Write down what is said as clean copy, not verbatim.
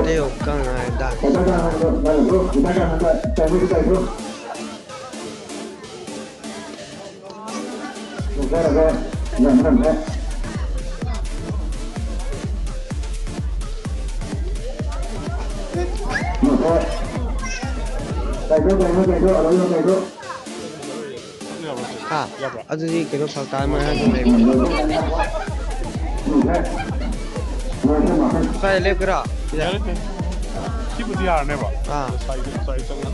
Teo căng này đã. 아, 아저씨 계속 박다만 하는 애. 빨리 랩그라. Tipo de ar, né, bro? Ah. Sai, sai, sai.